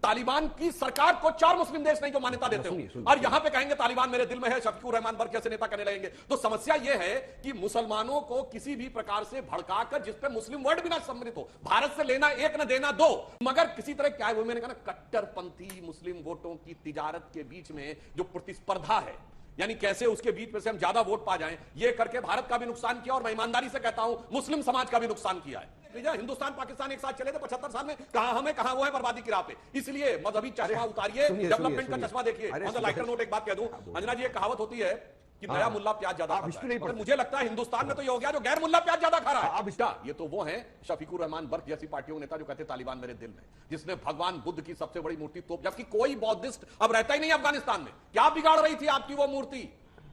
तालिबान की सरकार को 4 मुस्लिम देश नहीं जो मान्यता देते हो, और यहां पे कहेंगे तालिबान मेरे दिल में है, शफीकुर रहमान बर्क जैसे नेता कहने लगेंगे। तो समस्या यह है कि मुसलमानों को किसी भी प्रकार से भड़काकर, जिसपे मुस्लिम वर्ड भी ना सम्मिलित हो, भारत से लेना एक न देना दो, मगर किसी तरह क्या है वो मैंने कहा ना, कट्टरपंथी मुस्लिम वोटों की तिजारत के बीच में जो प्रतिस्पर्धा है, यानी कैसे उसके बीच में से हम ज्यादा वोट पा जाएं, ये करके भारत का भी नुकसान किया, और मैं ईमानदारी से कहता हूं मुस्लिम समाज का भी नुकसान किया है। हिंदुस्तान पाकिस्तान एक साथ चले थे 75 साल में, कहां हमें कहां वो है बर्बादी की राह पे। इसलिए मजहबी चश्मा उतारिए, डेवलपमेंट का चश्मा देखिए। लाइटर नोट एक बात कह दूं, अंजना जी, एक कहावत होती है कि नया मुल्ला प्याज ज्यादा खाता है, और मुझे लगता है हिंदुस्तान में तो ये हो गया जो गैर मुल्ला प्याज ज्यादा खा रहा है। ये तो वो है शफीकुर रहमान बर्क जैसी पार्टियों नेता जो कहते हैं तालिबान मेरे दिल में, जिसने भगवान बुद्ध की सबसे बड़ी मूर्ति तोप, जबकि कोई बौद्धिस्ट अब रहता ही नहीं अफगानिस्तान में। क्या बिगाड़ रही थी आपकी वो मूर्ति?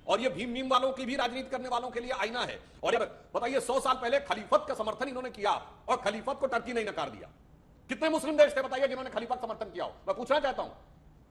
और ये भीम वालों की भी राजनीति करने वालों के लिए आईना है। और बताइए 100 साल पहले खलीफत का समर्थन इन्होंने किया, और खलीफत को टर्की नहीं नकार दिया। कितने मुस्लिम देश थे बताइए जिन्होंने खलीफत का समर्थन किया हो? मैं पूछना चाहता हूं,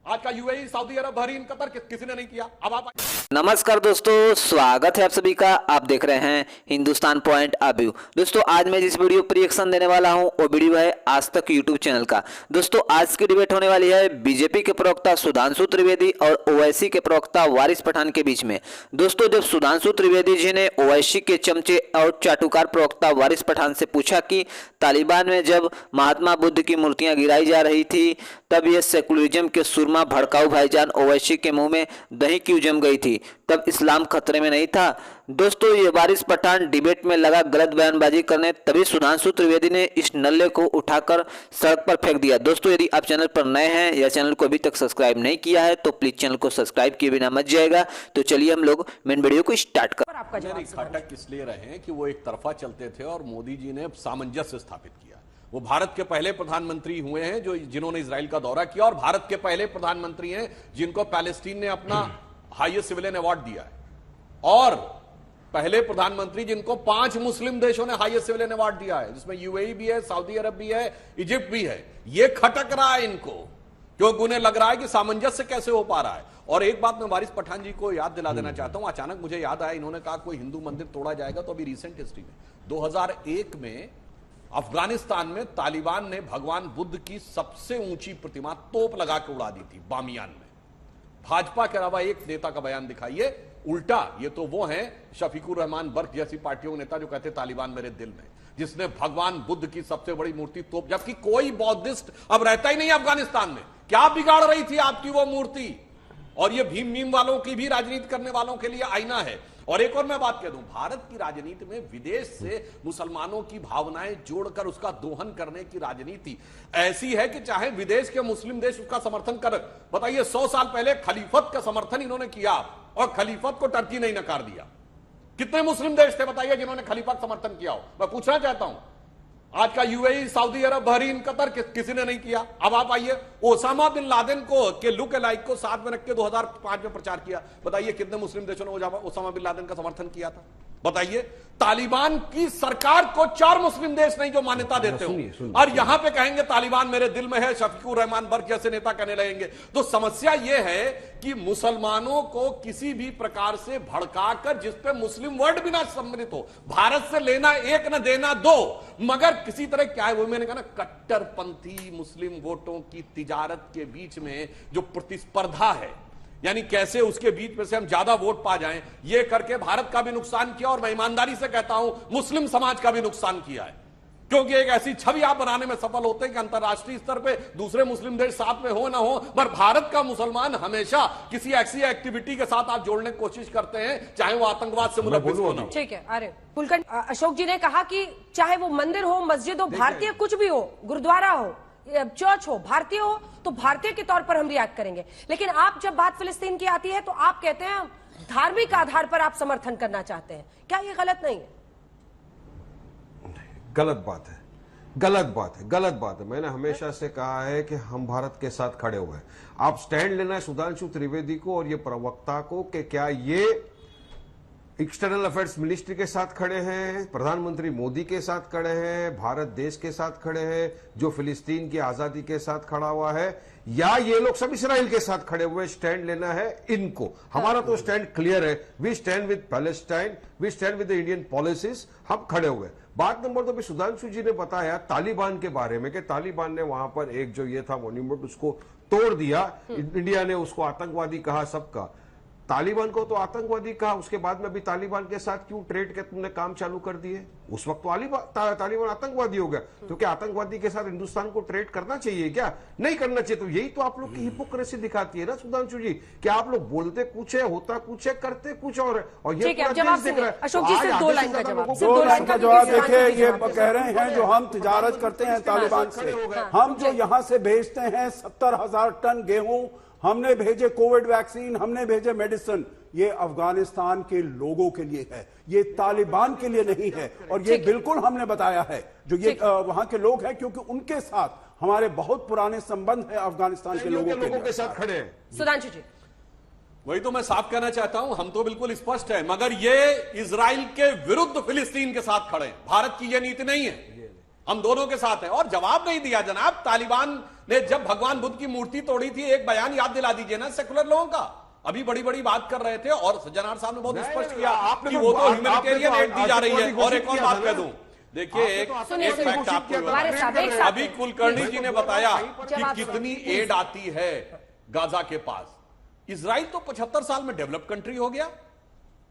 आज का यूएई, सऊदी अरब, बहरीन, कतर किसी ने नहीं किया। अब आप नमस्कार दोस्तों, स्वागत है आप सभी का। आप देख रहे हैं हिंदुस्तान पॉइंट ऑफ व्यू। दोस्तों, आज मैं जिस वीडियो पर रिएक्शन देने वाला हूं वो वीडियो है आज तक यूट्यूब चैनल का। दोस्तों, आज की डिबेट होने वाली है बीजेपी के प्रवक्ता सुधांशु त्रिवेदी और ओवैसी के प्रवक्ता वारिस पठान के बीच में। दोस्तों, जब सुधांशु त्रिवेदी जी ने ओवैसी के चमचे और चाटुकार प्रवक्ता वारिस पठान से पूछा कि तालिबान में जब महात्मा बुद्ध की मूर्तियां गिराई जा रही थी तब यह सेकुलरिज्म के सुरमा भड़काऊ भाईजान ओवैसी के मुंह में दही क्यों जम गई थी, तब इस्लाम खतरे में नहीं था। दोस्तों, ये वारिस पठान डिबेट में लगा गलत बयानबाजी करने, तभी सुधांशु त्रिवेदी ने इस नल्ले को उठाकर सड़क पर फेंक दिया। दोस्तों, यदि आप चैनल पर नए हैं या चैनल को अभी तक सब्सक्राइब नहीं किया है तो प्लीज चैनल को सब्सक्राइब किए बिना मत जाएगा। तो चलिए हम लोग मेन वीडियो को स्टार्ट कर। खटक इसलिए रहे कि वो एक तरफा चलते थे और मोदी जी ने सामंजस्य स्थापित किया। वो भारत के पहले प्रधानमंत्री हुए हैं जो जिन्होंने इजराइल का दौरा किया, और भारत के पहले प्रधानमंत्री हैं जिनको पैलेस्टीन ने अपना हाईएस्ट सिविलियन अवार्ड दिया है, और पहले प्रधानमंत्री जिनको 5 मुस्लिम देशों ने हाईएस्ट सिविलियन अवार्ड दिया है, जिसमें यूएई भी है, सऊदी अरब भी है, इजिप्ट भी है। ये खटक रहा है इनको, क्योंकि उन्हें लग रहा है कि सामंजस्य कैसे हो पा रहा है। और एक बात मैं वारिस पठान जी को याद दिला देना चाहता हूं, अचानक मुझे याद आया, इन्होंने कहा कोई हिंदू मंदिर तोड़ा जाएगा, तो अभी रिसेंट हिस्ट्री में 2001 में अफगानिस्तान में तालिबान ने भगवान बुद्ध की सबसे ऊंची प्रतिमा तोप लगा के उड़ा दी थी बामियान में। भाजपा के अलावा एक नेता का बयान दिखाइए उल्टा। ये तो वो हैं शफीकुर रहमान बर्क जैसी पार्टियों नेता जो कहते हैं तालिबान मेरे दिल में, जिसने भगवान बुद्ध की सबसे बड़ी मूर्ति तोप, जबकि कोई बौद्धिस्ट अब रहता ही नहीं अफगानिस्तान में। क्या बिगाड़ रही थी आपकी वो मूर्ति? और ये भीम वालों की भी राजनीति करने वालों के लिए आईना है। और एक और मैं बात कह दूं, भारत की राजनीति में विदेश से मुसलमानों की भावनाएं जोड़कर उसका दोहन करने की राजनीति ऐसी है कि चाहे विदेश के मुस्लिम देश उसका समर्थन कर। बताइए 100 साल पहले खलीफत का समर्थन इन्होंने किया, और खलीफत को टर्की नहीं नकार दिया। कितने मुस्लिम देश थे बताइए जिन्होंने खलीफा का समर्थन किया हो? मैं पूछना चाहता हूं, आज का यूएई, सऊदी अरब, बहरीन, कतर किसी ने नहीं किया। अब आप आइए, ओसामा बिन लादेन को के लुक अलाइक को साथ में रख के 2005 में प्रचार किया। बताइए कितने मुस्लिम देशों ने ओसामा बिन लादेन का समर्थन किया था? बताइए, तालिबान की सरकार को 4 मुस्लिम देश नहीं जो मान्यता देते हो, और यहां पे कहेंगे तालिबान मेरे दिल में है, शफीकुर रहमान बर्क जैसे नेता कहने लगेंगे। तो समस्या यह है कि मुसलमानों को किसी भी प्रकार से भड़काकर, जिसपे मुस्लिम वर्ड भी ना सम्मिलित हो, भारत से लेना एक न देना दो, मगर किसी तरह क्या है वो मैंने कहा ना, कट्टरपंथी मुस्लिम वोटों की तिजारत के बीच में जो प्रतिस्पर्धा है, यानी कैसे उसके बीच में से हम ज्यादा वोट पा जाएं, ये करके भारत का भी नुकसान किया, और मैं ईमानदारी से कहता हूं मुस्लिम समाज का भी नुकसान किया है। क्योंकि एक ऐसी छवि आप बनाने में सफल होते हैं कि अंतरराष्ट्रीय स्तर पे दूसरे मुस्लिम देश साथ में हो ना हो, पर भारत का मुसलमान हमेशा किसी ऐसी एक्टिविटी के साथ आप जोड़ने की कोशिश करते हैं, चाहे वो आतंकवाद से मुलव्विस हो ना। ठीक है, अरे पुलकन अशोक जी ने कहा कि चाहे वो मंदिर हो, मस्जिद हो, भारतीय कुछ भी हो, गुरुद्वारा हो, चर्च हो, भारतीय हो, तो भारतीय के तौर पर हम रिएक्ट करेंगे। लेकिन आप जब बात फिलिस्तीन की आती है तो आप कहते हैं धार्मिक आधार पर आप समर्थन करना चाहते हैं। क्या ये गलत नहीं है? गलत बात है, गलत बात है, गलत बात है। मैंने हमेशा से कहा है कि हम भारत के साथ खड़े हुए हैं। आप स्टैंड लेना है सुधांशु त्रिवेदी को और ये प्रवक्ता को कि क्या ये एक्सटर्नल अफेयर्स मिनिस्ट्री के साथ खड़े हैं, प्रधानमंत्री मोदी के साथ खड़े हैं, भारत देश के साथ खड़े हैं, जो फिलिस्तीन की आजादी के साथ खड़ा हुआ है, या ये लोग सब इसराइल के साथ खड़े हुए। स्टैंड लेना है इनको। हमारा तो स्टैंड क्लियर है, we stand with Palestine, we stand with the Indian policies, हम खड़े हुए। बात नंबर 2 पे सुधांशु जी ने बताया तालिबान के बारे में कि तालिबान ने वहां पर एक जो ये था मॉन्यूमेंट उसको तोड़ दिया, इंडिया ने उसको आतंकवादी कहा। सबका तालिबान को तो आतंकवादी कहा, उसके बाद में भी तालिबान के साथ क्यों ट्रेड के तुमने काम चालू कर दिए? उस वक्त तो तालिबान आतंकवादी हो गया, तो क्या आतंकवादी के साथ हिंदुस्तान को ट्रेड करना चाहिए क्या? नहीं करना चाहिए। तो यही तो आप लोग की हिपोक्रेसी दिखाती है ना सुधांशु जी, कि आप लोग बोलते कुछ है, होता कुछ है, करते कुछ और है। और ये पूरा देश देख रहा है। अशोक जी सिर्फ 2 लाइन का जवाब, देखिए, ये कह रहे हैं जो हम तिजारत करते हैं तालिबान से, हम जो यहां से भेजते हैं 70,000 टन गेहूं, हमने भेजे कोविड वैक्सीन, हमने भेजे मेडिसिन, ये अफगानिस्तान के लोगों के लिए है, ये तालिबान के लिए नहीं है। और ये बिल्कुल हमने बताया है जो ये वहां के लोग हैं, क्योंकि उनके साथ हमारे बहुत पुराने संबंध है अफगानिस्तान के लोगों के साथ खड़े हैं। सुधांशु जी, वही तो मैं साफ कहना चाहता हूं, हम तो बिल्कुल स्पष्ट है, मगर ये इजराइल के विरुद्ध फिलिस्तीन के साथ खड़े हैं। भारत की ये नीति नहीं है, हम दोनों के साथ हैं। और जवाब नहीं दिया जनाब। तालिबान ने जब भगवान बुद्ध की मूर्ति तोड़ी थी, एक बयान याद दिला दीजिए ना सेकुलर लोगों का। अभी बड़ी बड़ी बात कर रहे थे और सज्जनार साहब ने बहुत स्पष्ट किया कि वो तो ह्यूमैनिटेरियन एड दी जा रही है। और एक और बात कह दूं, देखिए एक फैक्ट आपको, अभी कुलकर्णी जी ने बताया कि कितनी एड आती है गाजा के पास। इजराइल तो 75 साल में डेवलप कंट्री हो गया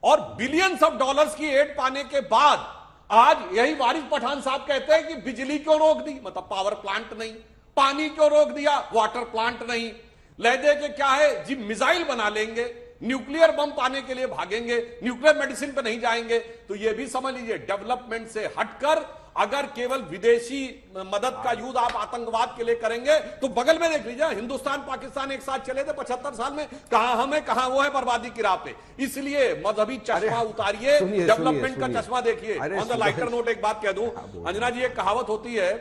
और बिलियंस ऑफ डॉलर्स की एड पाने के बाद आज यही वारिस पठान साहब कहते हैं कि बिजली क्यों रोक दी, मतलब पावर प्लांट नहीं, पानी क्यों रोक दिया, वाटर प्लांट नहीं, लहदे के क्या है जी, मिसाइल बना लेंगे, न्यूक्लियर बम पाने के लिए भागेंगे, न्यूक्लियर मेडिसिन पे नहीं जाएंगे। तो ये भी समझ लीजिए, डेवलपमेंट से हटकर अगर केवल विदेशी मदद का यूज आप आतंकवाद के लिए करेंगे तो बगल में देख लीजिए, हिंदुस्तान पाकिस्तान एक साथ चले थे 75 साल में, कहां हम है कहां वो है, बर्बादी की राह पे। इसलिए मजहबी चश्मा उतारिए, डेवलपमेंट का चश्मा देखिए। ऑन द लाइटर नोट एक बात कह दूं, अंजना जी, एक कहावत होती है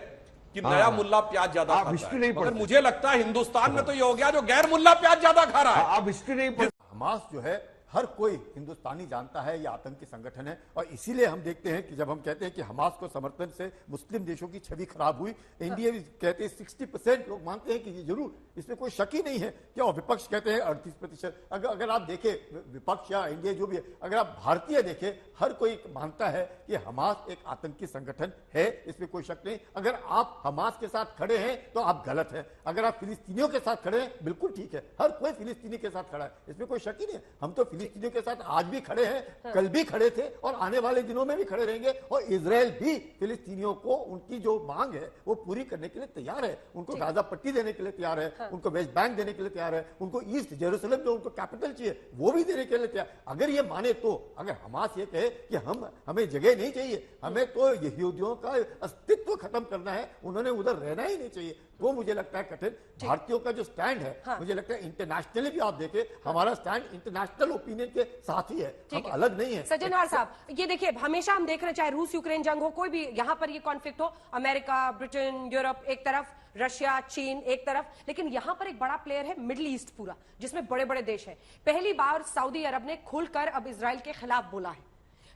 कि नया मुल्ला प्याज ज्यादा खाता है, मगर मुझे लगता है हिंदुस्तान में तो ये हो गया जो गैर मुल्ला प्याज ज्यादा खा रहा है। आप हिस्ट्री नहीं पढ़। हमास जो है हर कोई हिंदुस्तानी जानता है ये आतंकी संगठन है, और इसीलिए हम देखते हैं कि जब हम कहते हैं कि हमास को समर्थन से मुस्लिम देशों की छवि खराब हुई, इंडिया भी कहते हैं 60% लोग मानते हैं कि ये जरूर, इसमें कोई शक ही नहीं है। क्या विपक्ष कहते हैं 38%। अगर आप देखें विपक्ष या इंडिया जो भी है, अगर आप भारतीय देखें, हर कोई मानता है कि हमास एक आतंकी संगठन है, इसमें कोई शक नहीं। अगर आप हमास के साथ खड़े हैं तो आप गलत हैं, अगर आप फिलिस्तीनियों के साथ खड़े हैं बिल्कुल ठीक है। हर कोई फिलिस्तीनी के साथ खड़ा है, इसमें कोई शक ही नहीं है। हम तो फिलिस्तीनियों के साथ आज भी खड़े हैं, कल भी खड़े थे और आने वाले दिनों में भी खड़े रहेंगे। और इजराइल भी फिलिस्तीनियों को उनकी जो मांग है वो पूरी करने के लिए तैयार है, उनको गाजा पट्टी देने के लिए तैयार है, उनको वेस्ट बैंक देने के लिए तैयार है, उनको ईस्ट जेरूसलम जो उनको कैपिटल चाहिए वो भी देने के लिए तैयार। अगर ये माने तो, अगर हमास ये कहे कि हमें जगह नहीं चाहिए, हमें तो यहूदियों का अस्तित्व खत्म करना है, उन्होंने उधर रहना ही नहीं चाहिए, तो मुझे लगता है कठिन। भारतीयों का जो स्टैंड है, मुझे लगता है इंटरनेशनली भी आप देखें, हमारा स्टैंड इंटरनेशनल ओपिनियन के साथ ही है, हम अलग नहीं है। सज्जनवार साहब, ये देखिए, हमेशा हम देख रहे हैं, चाहे रूस यूक्रेन जंग हो, कोई भी यहां पर ये कॉन्फ्लिक्ट हो, अमेरिका, ब्रिटेन, यूरोप एक तरफ, रशिया, चीन एक तरफ, लेकिन यहां पर एक बड़ा प्लेयर है मिडिल ईस्ट पूरा, जिसमें बड़े बड़े देश हैं। पहली बार सऊदी अरब ने खुलकर अब इजराइल के खिलाफ बोला है।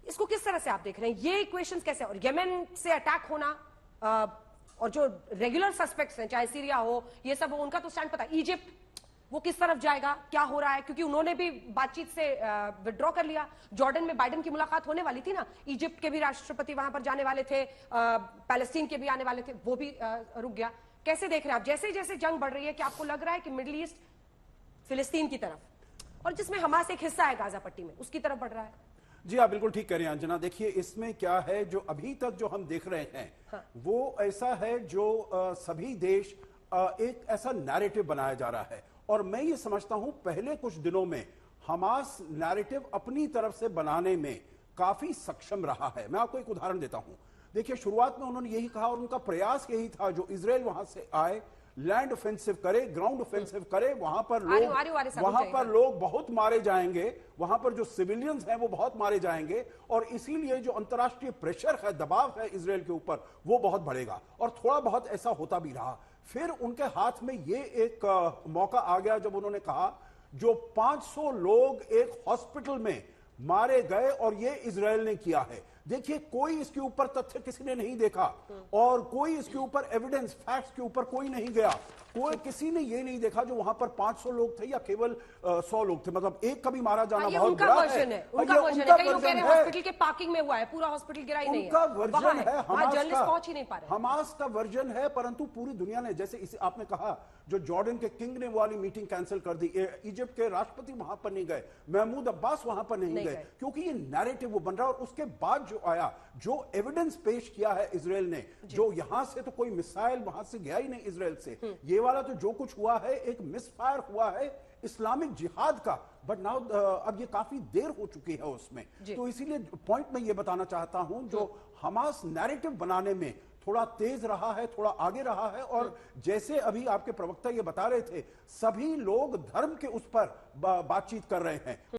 इसको किस तरह से आप देख रहे हैं, ये इक्वेशंस कैसे, और येमेन से अटैक होना, और जो रेगुलर सस्पेक्ट्स हैं, चाहे सीरिया हो, ये सब हो, उनका तो स्टैंड पता है। इजिप्ट, वो किस तरफ जाएगा, क्या हो रहा है, क्योंकि उन्होंने भी बातचीत से विड्रॉ कर लिया। जॉर्डन में बाइडेन की मुलाकात होने वाली थी ना, इजिप्ट के भी राष्ट्रपति वहां पर जाने वाले थे, पैलेस्टीन के भी आने वाले थे, वो भी रुक गया। कैसे देख रहे हैं आप, जैसे जैसे जंग बढ़ रही है, क्या आपको लग रहा है कि मिडिल ईस्ट फिलिस्तीन की तरफ, और जिसमें हमास एक हिस्सा है गाजा पट्टी में, उसकी तरफ बढ़ रहा है? जी आप बिल्कुल ठीक कह रहे हैं अंजना। देखिए इसमें क्या है, जो अभी तक जो हम देख रहे हैं, हाँ, वो ऐसा है जो सभी देश एक ऐसा नैरेटिव बनाया जा रहा है, और मैं ये समझता हूं पहले कुछ दिनों में हमास नैरेटिव अपनी तरफ से बनाने में काफी सक्षम रहा है। मैं आपको एक उदाहरण देता हूं। देखिए शुरुआत में उन्होंने यही कहा, और उनका प्रयास यही था, जो इजराइल वहां से आए, लैंड ऑफेंसिव करे, ग्राउंड ऑफेंसिव करे, वहां पर लोग बहुत मारे जाएंगे, वहां पर जो सिविलियंस हैं वो बहुत मारे जाएंगे, और इसीलिए जो अंतर्राष्ट्रीय प्रेशर है, दबाव है इजराइल के ऊपर, वो बहुत बढ़ेगा। और थोड़ा बहुत ऐसा होता भी रहा। फिर उनके हाथ में ये एक मौका आ गया जब उन्होंने कहा, जो 500 लोग एक हॉस्पिटल में मारे गए और ये इजराइल ने किया है। देखिए, कोई इसके ऊपर तथ्य किसी ने नहीं देखा और कोई इसके ऊपर एविडेंस फैक्ट्स के ऊपर कोई नहीं गया। कोई किसी ने ये नहीं देखा जो वहां पर 500 लोग थे या केवल 100 लोग थे, मतलब एक का भी मारा जाना ये बहुत उनका बुरा वर्जन है, और उनका ये वर्जन उनका है। कई लोग कह रहे हैं वर्जन है। हॉस्पिटल के पार्किंग में हुआ है, पूरा हॉस्पिटल गिरा ही नहीं है। उनका वर्जन है, हमास जर्नलिस्ट का पहुंच ही नहीं पा रहे। हमास का वर्जन है, परंतु पूरी दुनिया ने, जैसे इसे आपने कहा, जो जॉर्डन के किंग ने वाली मीटिंग कैंसिल कर दी, इजिप्ट के राष्ट्रपति वहां पर नहीं गए, महमूद अब्बास वहां पर नहीं गए, क्योंकि ये नैरेटिव वो बन रहा है। और उसके बाद जो आया, जो एविडेंस पेश किया है इजराइल ने, जो यहां से तो कोई मिसाइल वहां से गया ही नहीं इजराइल से, ये वाला तो जो कुछ हुआ है एक मिसफायर हुआ है इस्लामिक जिहाद का। बट नाउ अब ये काफी देर हो चुकी है उसमें। तो इसीलिए पॉइंट मैं ये बताना चाहता हूं, जो हमास नैरेटिव बनाने में थोड़ा तेज रहा है, थोड़ा आगे रहा है, और जैसे अभी आपके प्रवक्ता ये बता रहे थे, सभी लोग धर्म के उस पर बातचीत कर रहे हैं।